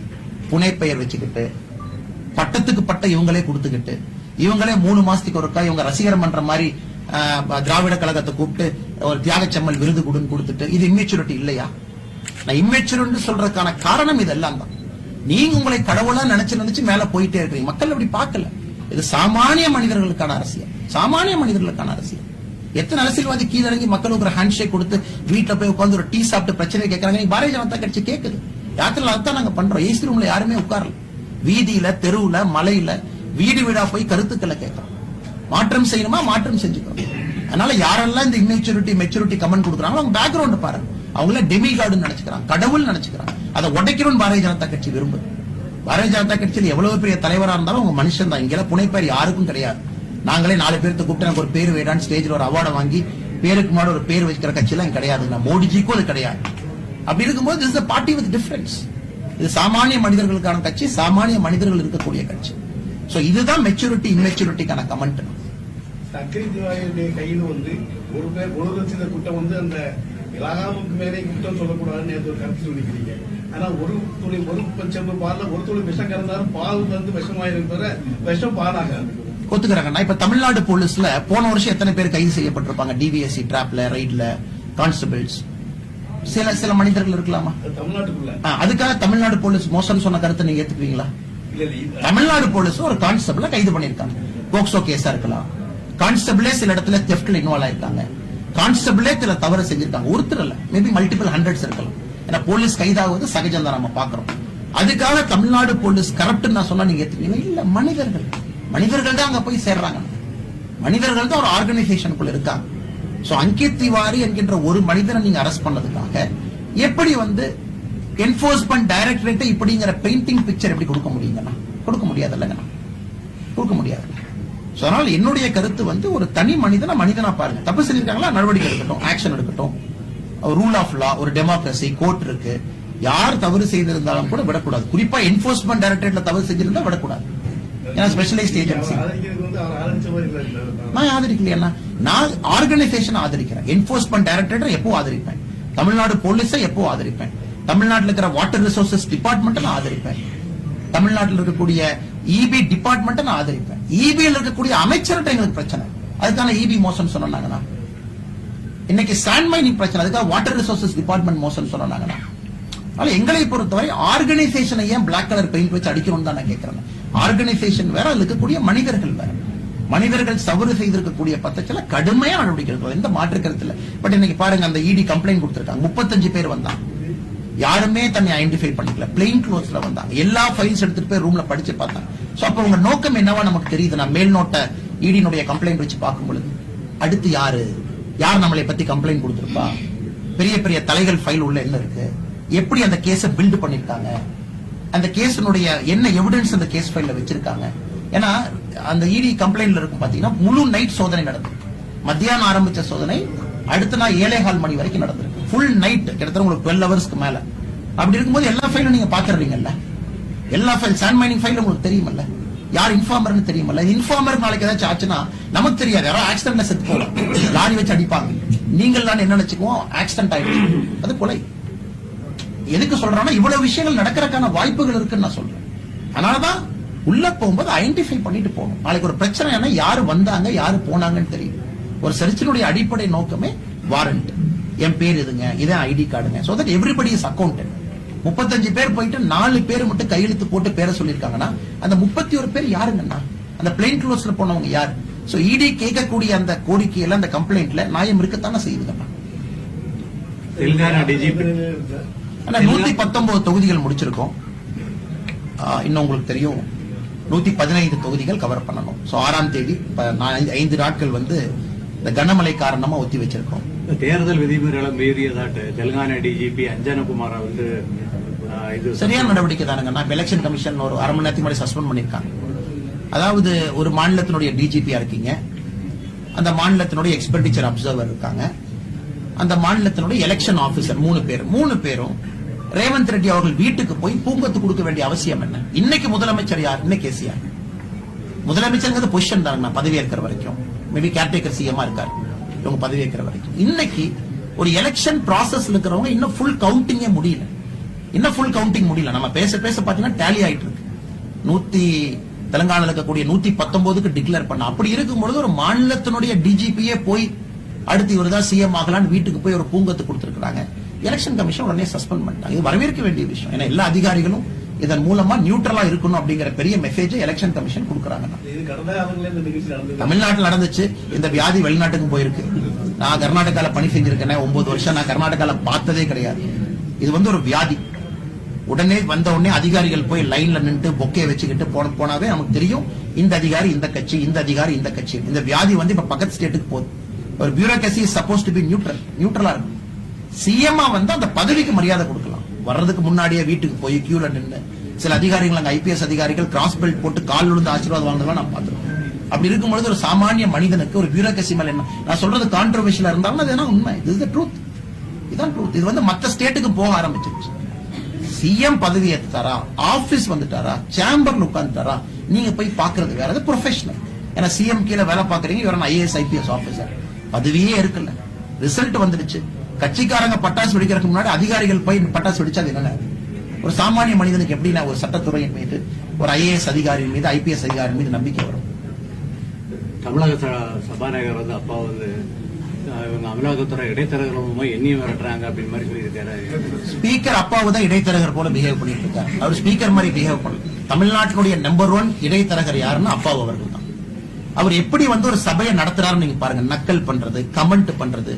புனைப்பெயர் வச்சுக்கிட்டு பட்டத்துக்கு பட்ட இவங்களே கொடுத்துக்கிட்டு, இவங்களே 3 மாசத்துக்கு ஒருக்கா இவங்க ரசிகர் மன்ற மாதிரி திராவிட கழகத்தை கூப்பிட்டு ஒரு தியாகச்சம்மல் விருது கொடுத்துட்டு, இது இம்மெச்சூரிட்டி இல்லையா? நான் இம்மெச்சூரிட்டி சொல்றதுக்கான காரணம் இதெல்லாம் தான். நீங்க உங்களை கடவுளா நினைச்சு மேல போயிட்டே இருக்கீங்க. மக்கள் அப்படி பார்க்கல. இது சாமானிய மனிதர்களுக்கான அரசியல், சாமானிய மனிதர்களுக்கான அரசியல். எத்தனை அரசியல்வாதி கீழறங்கி மக்களுக்கு ஒரு ஹேண்ட் ஷேக் கொடுத்து வீட்டுல போய் உட்காந்து ஒரு டீ சாப்பிட்டு பிரச்சனை கேட்கறாங்க. பாரதிய ஜனதா கட்சி கேட்குது. யாத்திரை அதான் நாங்க பண்றோம். ஏசி ரூம்ல யாருமே உட்காரல, வீதியில, தெருவுல, மலையில, வீடு வீடா போய் கருத்துக்களை கேட்கறோம். மாற்றம் செய்யணுமா மாற்றம் செஞ்சுக்கிறோம். அதனால யாரெல்லாம் இந்த இம்மெச்சூரிட்டி மெச்சூரிட்டி கமெண்ட் கொடுக்குறாங்களோ அவங்க பேக்ரவுண்ட் பாருங்க. அவங்கள டெமிகார்டுன்னு நினைச்சுக்கிறாங்க, கடவுள் நினைச்சுக்கிறாங்க. அதை உடைக்கணும்னு பாரதிய ஜனதா கட்சி விரும்புது. பாரதிய ஜனதா கட்சியில் எவ்வளவு பெரிய தலைவரா இருந்தாலும் அவங்க மனுஷன் தான். இங்க புனைப்பேர் யாருக்கும் கிடையாது. நாங்களே 4 பேருக்கு கூப்பிட்டு எனக்கு ஒரு பேர் வேடான்னு ஸ்டேஜ்ல ஒரு அவார்டை வாங்கி பேருக்கு முன்னாடி ஒரு பேர் வைக்கிற கட்சி எல்லாம் கிடையாது. மோடிஜிக்கும் அது கிடையாது. அப்படி இருக்கும்போது this is a party with difference. இது சாமானிய மனிதர்களுக்கான கட்சி, சாமானிய மனிதர்கள் இருக்கக்கூடிய கட்சி. சோ இதுதான் மெச்சூரிட்டி இம்மெச்சூரிட்டிக்கான கமெண்ட். சக்கரை திவாரியுடைய கையில் ஒரு பேர் ஒழுங்கல் குற்றம் அந்த இலாகாவுக்கு மேலே குற்றம் சொல்லக்கூடாதுன்னு நேற்று ஒரு கருத்து சொல்லிக்கிறீங்க. ஆனா ஒரு செம்பு பால்ல ஒரு துளி விஷம் கலந்தாலும் பால் விஷமாயிருக்கிற விஷம் பாலாகாது. ஒத்துக்கிறாங்க. இப்ப தமிழ்நாடு போலீஸ்ல போன வருஷம் எத்தனை பேர் கைது செய்யப்பட்டிருப்பாங்க? டிவிஎஸ்சி டிராப்ல, ரைட்ல, கான்ஸ்டபிள்ஸ், சில மனிதர்கள் இருக்கலாமா தமிழ்நாட்டுக்குள்ள? அதுக்காக தமிழ்நாடு போலீஸ் மோசம் சொன்ன கருத்தை நீங்க ஏத்துக்குவீங்களா? தமிழ்நாடு போலீஸ் ஒரு கான்ஸ்டபிள கைது பண்ணிருக்காங்க. போக்சோ கேஸா இருக்கலாம். கான்ஸ்டபிளே சில இடத்துல தெஃப்ட்ல இன்வால்வ் ஆயிருக்காங்க. கான்ஸ்டபிளே சில தவறு செஞ்சிருக்காங்க. ஒருத்தர் இல்ல, மேபி மல்டிபிள் ஹண்ட்ரட்ஸ் இருக்கலாம். ஏன்னா போலீஸ் கைதாகுவது சகஜம் தான், நம்ம பாக்குறோம். அதுக்காக தமிழ்நாடு போலீஸ் கரப்ட் நான் சொன்னா நீங்க ஏத்துக்குவீங்க? இல்ல, மனிதர்கள் தான் அங்க போய் சேர்றாங்க. மனிதர்கள் தான் ஒரு ஆர்கனைசேஷனுக்குள்ள இருக்காங்க. சோ அங்கித் திவாரி என்கின்ற ஒரு மனிதனை நீங்க அரெஸ்ட் பண்ணதுக்காக எப்படி என்போர்ஸ்மெண்ட் டைரக்டரேட் இப்படிங்கிற பெயிண்டிங் பிக்சர் எப்படி கொடுக்க முடியுங்கன்னா? கொடுக்க முடியாது இல்லைங்க, கொடுக்க முடியாது. அதனால என்னுடைய கருத்து ஒரு தனி மனிதனா பாருங்க. தப்பு செஞ்சிருக்காங்களா, நடவடிக்கை எடுக்கட்டும், ஆக்ஷன் எடுக்கட்டும். ரூல் ஆஃப் லா, ஒரு டெமோக்ரஸி, கோர்ட் இருக்கு. யார் தவறு செய்திருந்தாலும் கூட விடக்கூடாது. குறிப்பா என்போர்ஸ்மெண்ட் டைரக்டரேட்ல தவறு செஞ்சிருந்தா விடக்கூடாது. ஸ்பெஷலைஸ்ட் ஏஜென்சி நான் ஆதரிக்கலையா? நான் ஆர்கனைசேஷன் ஆதரிக்கிறேன். என்போர்ஸ்மெண்ட் டைரக்டரேட் எப்போ ஆதரிப்பேன், தமிழ்நாடு போலீஸை எப்போ ஆதரிப்பேன், தமிழ்நாட்டில் இருக்கிற வாட்டர் ரிசோர்சஸ் டிபார்ட்மெண்ட் நான் ஆதரிப்பேன், தமிழ்நாட்டில் இருக்கக்கூடிய இபி டிபார்ட்மெண்ட் நான் ஆதரிப்பேன். இபியில் இருக்கக்கூடிய அமைச்சர்கிட்ட எங்களுக்கு பிரச்சனை, அதுக்கான இபி மோசம் சொன்னாங்கன்னா இன்னைக்கு சாண்ட் மைனிங் பிரச்சனை, அதுக்காக வாட்டர் ரிசோர்சஸ் டிபார்ட்மெண்ட் மோசம் சொன்னாங்கன்னா அதனால எங்களை பொறுத்தவரை ஆர்கனைசேஷனை ஏன் பிளாக் கலர் பெயிண்ட் வச்சு அடிக்கணும்னு தான் நான் கேட்கிறேன். ஆர்கனைசேஷன் வேற, அதுல இருக்கக்கூடிய மனிதர்கள் வேற. மனிதர்கள் தவறு செய்திருக்கக்கூடிய பட்சத்துல கடுமையா நடவடிக்கை எடுக்கணும், எந்த மாற்று கருத்து இல்ல. பட் இன்னைக்கு பாருங்க, அந்த இடி கம்ப்ளைண்ட் கொடுத்திருக்காங்க, 35 பேர் வந்தாங்க, யாருமே தன்னை ஐடென்டிஃபை பண்ணிக்கல, பிளெயின் க்ளோத்ஸ்ல வந்தாங்க, எல்லா ஃபைல்ஸ் எடுத்துட்டு போய் ரூம்ல படிச்சு பார்த்தாங்க. சோ அப்ப உங்க நோக்கம் என்னவா நமக்கு தெரியுது. நான் மேல் நோட்ட இடியினுடைய கம்ப்ளைண்ட் வச்சு பார்க்கும் பொழுது அடுத்து யார் நம்மளை பத்தி கம்ப்ளைண்ட் கொடுத்திருப்பா, பெரிய பெரிய தலைகள் ஃபைல் உள்ள என்ன இருக்கு, எப்படி அந்த கேஸ பில்ட் பண்ணிருக்காங்க, அந்த கேஸினுடைய என்ன எவிடன்ஸ் அந்த கேஸ் ஃபைல்ல வச்சிருக்காங்க. ஏன்னா அந்த இடி கம்ப்ளைண்ட்ல இருக்கும் பாத்தீங்கன்னா முழு நைட் சோதனை நடந்தது. மத்தியானம் ஆரம்பிச்ச சோதனை அடுத்த நாள் 7:15 மணி வரைக்கும் நடந்திருக்கு. ஃபுல் நைட், கிட்டத்தட்ட உங்களுக்கு 12 ஹவர்ஸ்க்கு மேல. அப்படி இருக்கும்போது எல்லா ஃபைலும் நீங்க பாத்துறீங்கல்ல, எல்லா ஃபைல் சாண்ட் மைனிங் ஃபைல் உங்களுக்கு தெரியுமல்ல, யார் இன்ஃபார்மர்னு தெரியுமல்ல. இன்ஃபார்மர் நாளைக்கு ஏதாச்சும் ஆச்சுன்னா நமக்கு தெரியாது, யாரோ ஆக்சிடென்ட்ல செத்து போகலாம், லாரி வச்சு அடிப்பாங்க, நீங்கள் தான் என்ன நினைச்சுக்குவோம், ஆக்சிடென்ட் ஆயிடுச்சு, அது கொலை. எதுக்கு சொல்றாங்கன்னா இவ்வளவு விஷயங்கள் நடக்கிறதுக்கான வாய்ப்புகள் இருக்குன்னு நான் சொல்றேன். அதனாலதான் உள்ள போகும்போது ஐடென்டிஃபை பண்ணிட்டு போகணும். நாளைக்கு ஒரு பிரச்சனை யாரு வந்தாங்க யாரு போனாங்கன்னு தெரியும். ஒரு சர்ச்சினுடைய அடிப்படை நோக்கமே வாரண்ட், என் பேர் இதுங்க, இதான் ஐடி கார்டுங்க, so that everybody is accounted. 35 பேர் போயிட்டு 4 பேர் மட்டும் கையெழுத்து போட்டு பேரை சொல்லிருக்காங்கன்னா அந்த 31 பேர் யாருங்கன்னா அந்த பிளெயின் க்ளோத்ஸ்ல போனவங்க யாரு? சோ இடி கேட்கக்கூடிய அந்த கோரிக்கையில அந்த கம்ப்ளைண்ட்ல நியாயம் இருக்கத்தானே செய்யுதுங்கப்பா. தெலுங்கானா டிஜிபி 119 தொகுதிகள் முடிச்சிருக்கோம். இன்னும் உங்களுக்கு தெரியும் 115 தொகுதிகள் கவர் பண்ணணும். சோ 6ஆம் தேதி 5 நாட்கள் இந்த கனமழை காரணமா ஒத்தி வச்சிருக்கோம். தேர்தல் விதிமுறைகளை மீறியதாட்டு தெலுங்கானா டிஜிபி அஞ்சனகுமார இது சரியான நடவடிக்கை தானுங்க. நான் எலெக்ஷன் கமிஷன் ஒரு அரை மணி நேரத்துக்கு முன்னாடி சஸ்பெண்ட் பண்ணிருக்காங்க. அதாவது ஒரு மாநிலத்தினுடைய டிஜிபியா இருக்கீங்க, அந்த மாநிலத்தினுடைய எக்ஸ்பெண்டிச்சர் அப்சர்வர் இருக்காங்க, அந்த மாநிலத்தினுடைய எலெக்ஷன் ஆபீசர் 3 பேரும் ரேவந்த் ரெட்டி அவர்கள் வீட்டுக்கு போய் பூங்கத்து கொடுக்க வேண்டிய அவசியம் என்ன? இன்னைக்கு முதலமைச்சர் யார்? இன்னைக்கு கேசிஆர். முதலமைச்சர் பொசிஷன் தாங்க, பதவி ஏற்கிற வரைக்கும் மேபி கேர்டேக்கர் சிஎம்மா இருக்காரு, இவங்க பதவி ஏற்கிற வரைக்கும். இன்னைக்கு ஒரு எலெக்ஷன் ப்ராசஸ் இருக்கிறவங்க இன்னும் ஃபுல் கவுண்டிங்கே முடியல, நம்ம பேச பாத்தீங்கன்னா டேலி ஆயிட்டு இருக்கு. தெலுங்கானால இருக்கக்கூடிய 119க்கு டிக்ளேர் பண்ண. அப்படி இருக்கும்பொழுது ஒரு மாநிலத்தினுடைய டிஜிபியே போய் அடுத்து இவர்தான் சிஎம் ஆகலான்னு வீட்டுக்கு போய் ஒரு பூங்கத்து கொடுத்திருக்காங்க. எலெக்ஷன் கமிஷன் உடனே சஸ்பெண்ட் பண்ணிட்டாங்க. இது வரவேற்க வேண்டிய விஷயம். ஏன்னா எல்லா அதிகாரிகளும் இதன் மூலமா நியூட்ரலா இருக்கணும் அப்படிங்கிற பெரிய மெசேஜ் எலெக்ஷன் கமிஷன் கொடுக்கறாங்க. தமிழ்நாட்டில் நடந்துச்சு, இந்த வியாதி வெளிநாட்டுக்கு போயிருக்கு. நான் கர்நாடகால பணி செஞ்சிருக்கேன் 9 வருஷம், நான் கர்நாடகால பார்த்ததே கிடையாது. இது ஒரு வியாதி. உடனே உடனே அதிகாரிகள் போய் லைன்ல நின்று பொக்கே வச்சுக்கிட்டு போனாவே நமக்கு தெரியும் இந்த அதிகாரி இந்த கட்சி, இந்த அதிகாரி இந்த கட்சி. இந்த வியாதி இப்ப பக்கத்து ஸ்டேட்டுக்கு போகுது. ஒரு bureaucracy is suppose to be நியூட்ரலா இருக்கும். சிஎம்ஆ அந்த பதவிக்கு மரியாதை கொடுக்கலாம். வர்றதுக்கு முன்னாடியே வீட்டுக்கு போய் கியூல நின்று சில அதிகாரிகள், அங்க ஐபிஎஸ் அதிகாரிகள் கிராஸ் பெல்ட் போட்டு கால் விழுந்து ஆசீர்வாதம் வாங்குறதெல்லாம் நான் பார்த்திருக்கேன். அப்படி இருக்கும்பொழுது ஒரு சாமானிய மனிதனுக்கு ஒரு பியூரோக்ரசி மேல என்ன, நான் சொல்றது கான்ட்ரோவர்ஷியலா இருந்தாலும் அது என்ன உண்மை, இது ட்ரூத், இதான் ட்ரூத். இது மத்த ஸ்டேட்டுக்கு போக ஆரம்பிச்சிருச்சு. சிஎம் பதவி ஏத்துட்டாரா, ஆபீஸ் வந்துட்டாரா, சேம்பர்ல உட்கார்ந்துட்டாரா, நீங்க போய் பாக்குறது வேற, அது ப்ரொஃபஷனல். ஏன்னா சிஎம் கீழே வேலை பாக்குறீங்க, இவர ஐஏஎஸ் ஐபிஎஸ் ஆபீசர், பதவியே இருக்குல்ல, ரிசல்ட் வந்துடுச்சு. கட்சிக்காரங்க பட்டாசு வெடிக்கிறதுக்கு முன்னாடி அதிகாரிகள் போய் பட்டாசு வெடிச்சா அது என்ன? ஒரு சாமானிய மனிதனுக்கு எப்படின்னா ஒரு சட்டத்துறையின் மீது, ஒரு ஐஏஎஸ் அதிகாரியின் மீது, ஐபிஎஸ் அதிகாரி மீது நம்பிக்கை வரும்? தமிழக சபாநாயகர் அப்பா இவங்க அமலாக்கத்துறை இடைத்தரகர்களும் என்னையும் விரட்டுறாங்க அப்படின்னு மாதிரி சொல்லியிருக்காரு. ஸ்பீக்கர் அப்பாவு தான் இடைத்தரகர் போல பிஹேவ் பண்ணிட்டு இருக்காரு. அவர் ஸ்பீக்கர் மாதிரி பிஹேவ் பண்ணல. தமிழ்நாட்டினுடைய நம்பர் 1 இடைத்தரகர் யாருன்னா அப்பாவு அவர்கள் தான். அவர் எப்படி ஒரு சபையை நடத்துறாருன்னு நீங்க பாருங்க. நக்கல் பண்றது, கமெண்ட் பண்றது,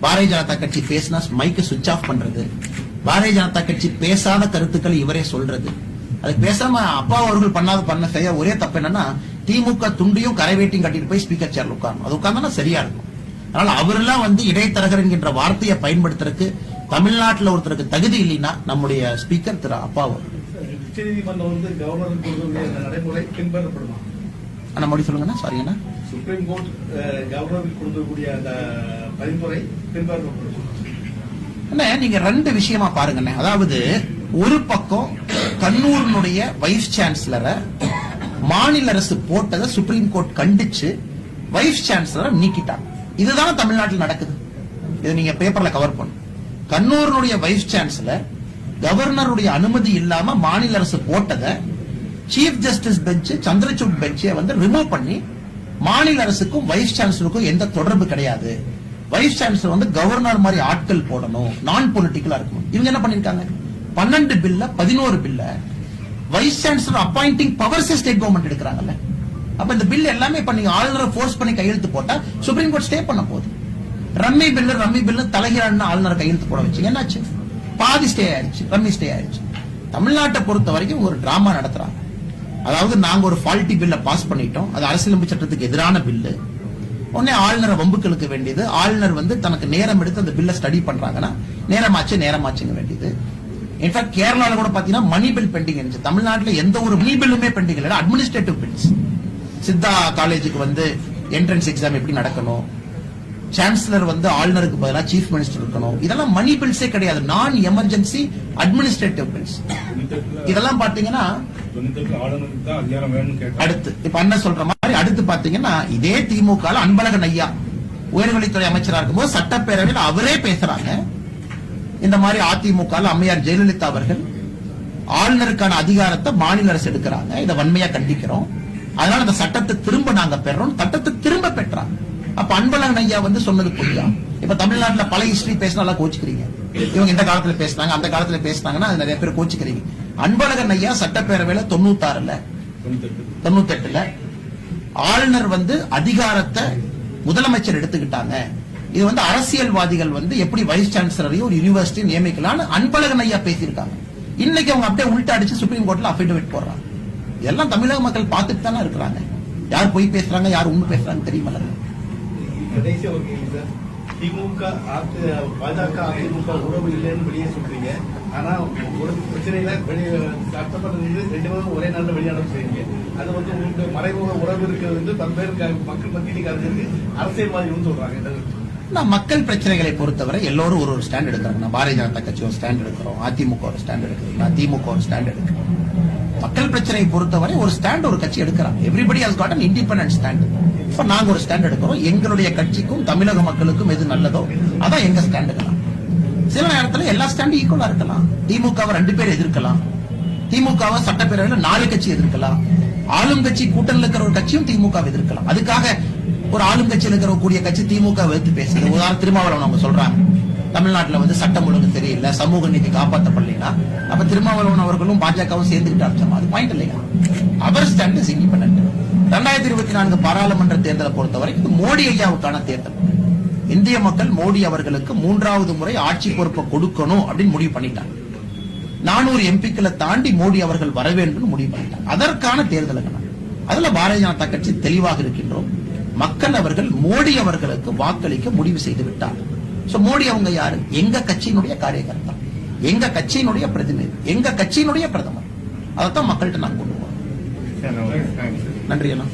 பாரதிய ஜனதா கட்சி பேசினா மைக்கு சுவிட்ச் ஆஃப் பண்றது, பாரதிய ஜனதா கட்சி பேசாத கருத்துக்களை இவரே சொல்றது. அது பேசாம அப்பா அவர்கள் பண்ண செய்ய ஒரே தப்பு என்னன்னா திமுக துண்டியும் கரைவேட்டியும் கட்டிட்டு போய் ஸ்பீக்கர் சேர்ல உட்காரணும். அது உட்கார்ந்தா சரியா இருக்கும். அதனால அவரெல்லாம் இடைத்தரகர் என்கின்ற வார்த்தையை பயன்படுத்துறதுக்கு தமிழ்நாட்டில் ஒருத்தருக்கு தகுதி இல்லைன்னா நம்முடைய ஸ்பீக்கர் திரு அப்பா அவர்கள். உச்சநீதிமன்றம் கவர்னருக்கு கொடுக்கக்கூடிய நடைமுறை பின்பற்றப்படுமா? அண்ணா மறுபடி சொல்லுங்கண்ணா. சாரிங்கண்ணா. சுப்ரீம் கோர்ட் கவர்னருக்கு கொடுக்கக்கூடிய அந்த பரிந்துரை பின்பற்றப்படுமா? நீங்க 2 விஷயமா பாருங்க. அதாவது ஒரு பக்கம் கண்ணூரினுடைய வைஸ் சான்சலரை மாநில அரசு போட்டதை சுப்ரீம் கோர்ட் கண்டிச்சு வைஸ் சான்சலரை நீக்கிட்டாங்க. இதுதான் தமிழ்நாட்டில் நடக்குது. இதை நீங்க பேப்பர்ல கவர் பண்ணும். கண்ணூருடைய வைஸ் சான்சலர் கவர்னருடைய அனுமதி இல்லாம மாநில அரசு போட்டதை சீஃப் ஜஸ்டிஸ் பெஞ்ச் சந்திரசூட் பெஞ்சை வந்து ரிமூவ் பண்ணி மாநில அரசுக்கும் வைஸ் சான்சலருக்கும் எந்த தொடர்பு கிடையாது, வைஸ் சான்சலர் வந்து கவர்னர் மாதிரி ஆட்கள் போடணும், நான் பொலிட்டிக்கலா இருக்கணும். இவங்க என்ன பண்ணிருக்காங்க, 12 பில்ல 11 பில்ல vice chancellor appointing powers state government எடுக்கிறாங்கல்ல. அப்ப இந்த பில் எல்லாமே இப்ப நீங்க ஆளுநரை ஃபோர்ஸ் பண்ணி கையெழுத்து போட்டா சுப்ரீம் கோர்ட் ஸ்டே பண்ண போகுது. ரம்மி பில்லு தலைகீழான ஆளுநரை கையெழுத்து போட வச்சு என்னாச்சு, பாதி ஸ்டே ஆயிடுச்சு, ரம்மி ஸ்டே ஆயிடுச்சு. தமிழ்நாட்டை பொறுத்த வரைக்கும் ஒரு டிராமா நடத்துறாங்க. அதாவது நாங்க ஒரு ஃபால்ட்டி பில்ல பாஸ் பண்ணிட்டோம், அது அரசியலமைப்பு சட்டத்துக்கு எதிரான பில்லு. உடனே ஆளுநரை வம்புக்களுக்கு வேண்டியது, ஆளுநர் வந்து தனக்கு நேரம் எடுத்து அந்த பில்ல ஸ்டடி பண்றாங்கன்னா நேரமாச்சுங்க வேண்டியது. இன்ஃபேக்ட் கேரளால கூட பாத்தீங்கன்னா மணி பில் பெண்டிங் இருந்துச்சு. தமிழ்நாட்டுல எந்த ஒரு மணி பில்லுமே பெண்டிங் இல்ல, அட்மினிஸ்ட்ரேட்டிவ் பில்ஸ். சித்தா காலேஜுக்கு வந்து என்ட்ரன்ஸ் எக்ஸாம் எப்படி நடக்கணும், சான்சலர் வந்து ஆளுநருக்கு பதிலாக சீஃப் மினிஸ்டர் இருக்கணும், இதெல்லாம் மணி பில்ஸே கிடையாது, நான் எமர்ஜென்சி அட்மினிஸ்ட்ரேட்டிவ் பில்ஸ். இதெல்லாம் பாத்தீங்கன்னா அடுத்து இப்ப என்ன சொல்ற மாதிரி அடுத்து பாத்தீங்கன்னா இதே திமுக அன்பழகன் ஐயா உயர்கல்வித்துறை அமைச்சரா இருக்கும்போது சட்டப்பேரவையில் அவரே பேசுறாங்க, இந்த மாதிரி அதிமுக அம்மையார் ஜெயலலிதா அவர்கள் ஆளுநருக்கான அதிகாரத்தை மாநில அரசு எடுக்கிறாங்க, இதை வன்மையா கண்டிக்கிறோம், அதனால அந்த சட்டத்தை திரும்ப நாங்க பெறோம், சட்டத்தை திரும்ப பெற்றாங்க. அப்ப அன்பழகன் ஐயா வந்து சொன்னது புரியா? இப்ப தமிழ்நாட்டுல பல ஹிஸ்டரி பேசினா கோச்சுக்கிறீங்க, இவங்க இந்த காலத்துல பேசினாங்க அந்த காலத்துல பேசினாங்கன்னா அது நிறைய பேர் கோச்சுக்கிறீங்க. அன்பழகன் ஐயா சட்டப்பேரவையில 96ல 98ல ஆளுநர் வந்து அதிகாரத்தை முதலமைச்சர் எடுத்துக்கிட்டாங்க, இது வந்து அரசியல்வாதிகள் வந்து எப்படி வைஸ் சான்சலரையும் ஒரு யூனிவர்சிட்டி நியமிக்கலாம்னு அன்பழகன் ஐயா பேசியிருக்காங்க. இன்னைக்கு அவங்க அப்படியே உள்ட்ட அடிச்சு சுப்ரீம் கோர்ட்ல அஃபிடவிட் போடுறாங்க. இதெல்லாம் தமிழக மக்கள் பார்த்துட்டு தானே இருக்கிறாங்க, யார் பொய் பேசுறாங்க யார் உண்மை பேசுறாங்க தெரியுமல்ல. கடைசி ஒரு கேள்வி சார், திமுக பாஜக அதிமுக உறவு இல்லைன்னு வெளியே சொல்றீங்க, ஆனா ஒரு பிரச்சனையில சட்டப்பட்டது 2 பேரும் ஒரே நாள்ல வெளியாடம் செய்றீங்க, அது வந்து உங்களுக்கு மறைமுக உறவு இருக்கிறது வந்து பல்வேறு மக்கள் மத்தியில் கருத்து அரசியல்வாதிகள் சொல்றாங்க. மக்கள் பிரச்சனைகளை பொறுத்தவரை எல்லோரும் ஒரு ஸ்டாண்ட் எடுக்கிறாங்க. பாரதிய ஜனதா கட்சி ஒரு ஸ்டாண்ட் எடுக்கிறோம், அதிமுக ஒரு ஸ்டாண்ட் எடுக்கிறோம், திமுக ஒரு ஸ்டாண்ட் எடுக்கிறோம். மக்கள் பிரச்சனையை பொறுத்தவரை ஒரு ஸ்டாண்ட் ஒரு கட்சி எடுக்கிறாங்க. Everybody has got an independent stand. இப்ப நாங்க ஒரு ஸ்டாண்ட் எடுக்கிறோம், எங்களுடைய கட்சிக்கும் தமிழக மக்களுக்கும் எது நல்லதோ அதான் எங்க ஸ்டாண்ட் எடுக்கலாம். சில நேரத்தில் எல்லா ஸ்டாண்டும் ஈக்குவலா இருக்கலாம். திமுகவை 2 பேர் எதிர்க்கலாம், திமுகவை சட்டப்பேரவையில் 4 கட்சி எதிர்க்கலாம், ஆளும் கட்சி கூட்டணியில் இருக்கிற ஒரு கட்சியும் திமுக எதிர்க்கலாம். அதுக்காக ஒரு ஆளும் கட்சியில் இருக்கிற கூடிய கட்சி திமுக எதிர்த்து பேசுது. உதாரணம் திருமாவளவன் அவங்க சொல்றாங்க தமிழ்நாட்டில் வந்து சட்டம் ஒழுங்கு சரியில்லை, சமூக நீதி காப்பாற்றப்படலைன்னா அப்ப திருமாவளவன் அவர்களும் பாஜகவும் சேர்ந்துகிட்டு அர்த்தம், அது பாயிண்ட் இல்லையா? அவர் ஸ்டாண்ட் இஸ் இண்டிபெண்டன்ட். 2024 பாராளுமன்ற தேர்தலை பொறுத்தவரைக்கும் மோடி ஐயாவுக்கான தேர்தல். இந்திய மக்கள் மோடி அவர்களுக்கு 3வது முறை ஆட்சி பொறுப்பை கொடுக்கணும் அப்படின்னு முடிவு பண்ணிட்டாங்க. 400 எம்பிக்களை தாண்டி மோடி அவர்கள் வர வேண்டும் முடிவு பண்ணிட்டாங்க. அதற்கான தேர்தலுக்கு அதுல பாரதிய ஜனதா கட்சி தெளிவாக இருக்கின்றோம். மக்கள் அவர்கள் மோடி அவர்களுக்கு வாக்களிக்க முடிவு செய்து விட்டார். சோ மோடி அவங்க யாரு? எங்க கட்சியினுடைய காரியகர்த்தா, எங்க கட்சியினுடைய பிரதிநிதி, எங்க கட்சியினுடைய பிரதமர். அதைத்தான் மக்கள்கிட்ட நான் கொண்டு போறோம். நன்றி அண்ணா.